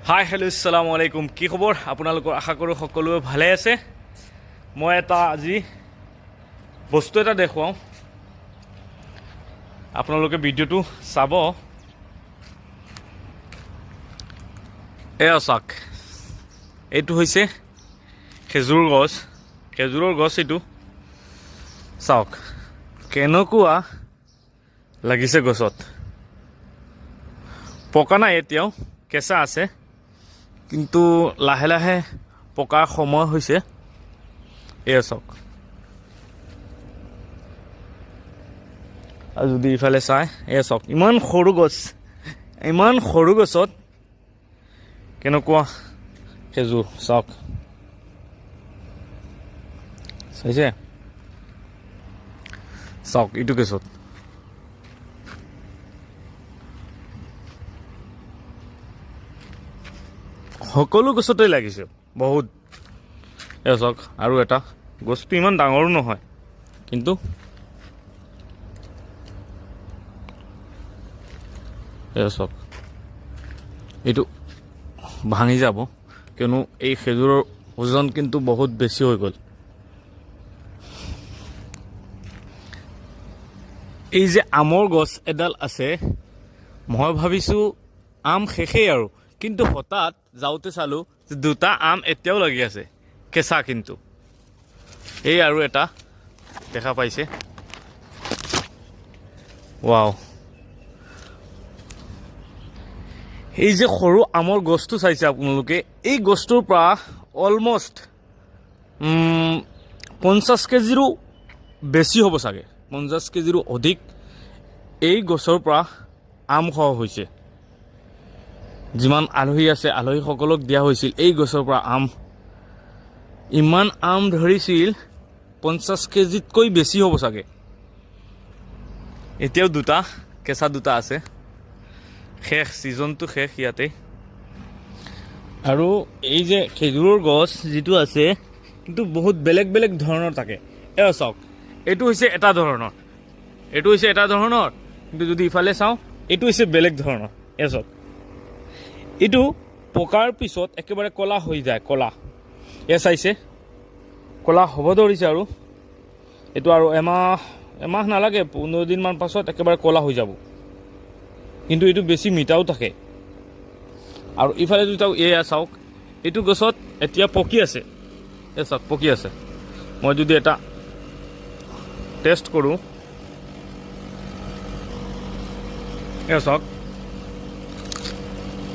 Hi hello' আসসালামু আলাইকুম। কি খবৰ আপোনালোকৰ? আশা কৰোঁ সকলোৱে ভালে আছে। মই এটা আজি বস্তু এটা দেখুৱাওঁ, আপোনালোকে ভিডিঅ'টো চাব। এয়া চাওক, এইটো হৈছে খেজুৰ গছ, খেজুৰৰ গছ। এইটো চাওক কেনেকুৱা লাগিছে গছত। পকা নাই এতিয়াও, কেঁচা আছে, কিন্তু লাহে লাহে পকাৰ সময় হৈছে। এয়া চাওক, আৰু যদি ইফালে চাই এয়া চাওক, ইমান সৰু গছ, ইমান সৰু গছত কেনেকুৱা খেজুৰ চাওক, চাইছে? চাওক এইটো গছত সকলো গছতে লাগিছে বহুত। এয়া চাওক, আৰু এটা গছটো ইমান ডাঙৰো নহয়, কিন্তু এয়া চাওক, এইটো ভাঙি যাব, কিয়নো এই খেজুৰৰ ওজন কিন্তু বহুত বেছি হৈ গ'ল। এই যে আমৰ গছ এডাল আছে, মই ভাবিছোঁ আম শেষেই আৰু, কিন্তু হঠাৎ যাওঁতে চালোঁ যে দুটা আম এতিয়াও লাগি আছে, কেঁচা কিন্তু। এই আৰু এটা দেখা পাইছে, ৱাও। এই যে সৰু আমৰ গছটো চাইছে আপোনালোকে, এই গছটোৰ পৰা অলমষ্ট 50 কেজিৰো বেছি হ'ব চাগে, 50 কেজিৰো অধিক এই গছৰ পৰা আম খোৱা হৈছে। যিমান আলহী আছে, আলহীসকলক দিয়া হৈছিল এই গছৰ পৰা আম। ইমান আম ধৰিছিল, 50 কেজিতকৈ বেছি হ'ব চাগে। এতিয়াও দুটা কেঁচা দুটা আছে, শেষ, ছিজনটো শেষ ইয়াতে। আৰু এই যে খেজুৰৰ গছ যিটো আছে, কিন্তু বহুত বেলেগ বেলেগ ধৰণৰ থাকে। এয়া চাওক, এইটো হৈছে এটা ধৰণৰ, এইটো হৈছে এটা ধৰণৰ, কিন্তু যদি ইফালে চাওঁ এইটো হৈছে বেলেগ ধৰণৰ। এয়া চাওক, এইটো পকাৰ পিছত একেবাৰে ক'লা হৈ যায়, ক'লা। এয়া চাইছে, ক'লা হ'ব ধৰিছে, আৰু এইটো আৰু এমাহ নালাগে, 15 দিনমান পাছত একেবাৰে ক'লা হৈ যাব। কিন্তু এইটো বেছি মিঠাও থাকে। আৰু ইফালে যদি চাওক, এয়া চাওক, এইটো গছত এতিয়া পকি আছে। এয়া চাওক, পকি আছে। মই যদি এটা টেষ্ট কৰোঁ, এয়া চাওক,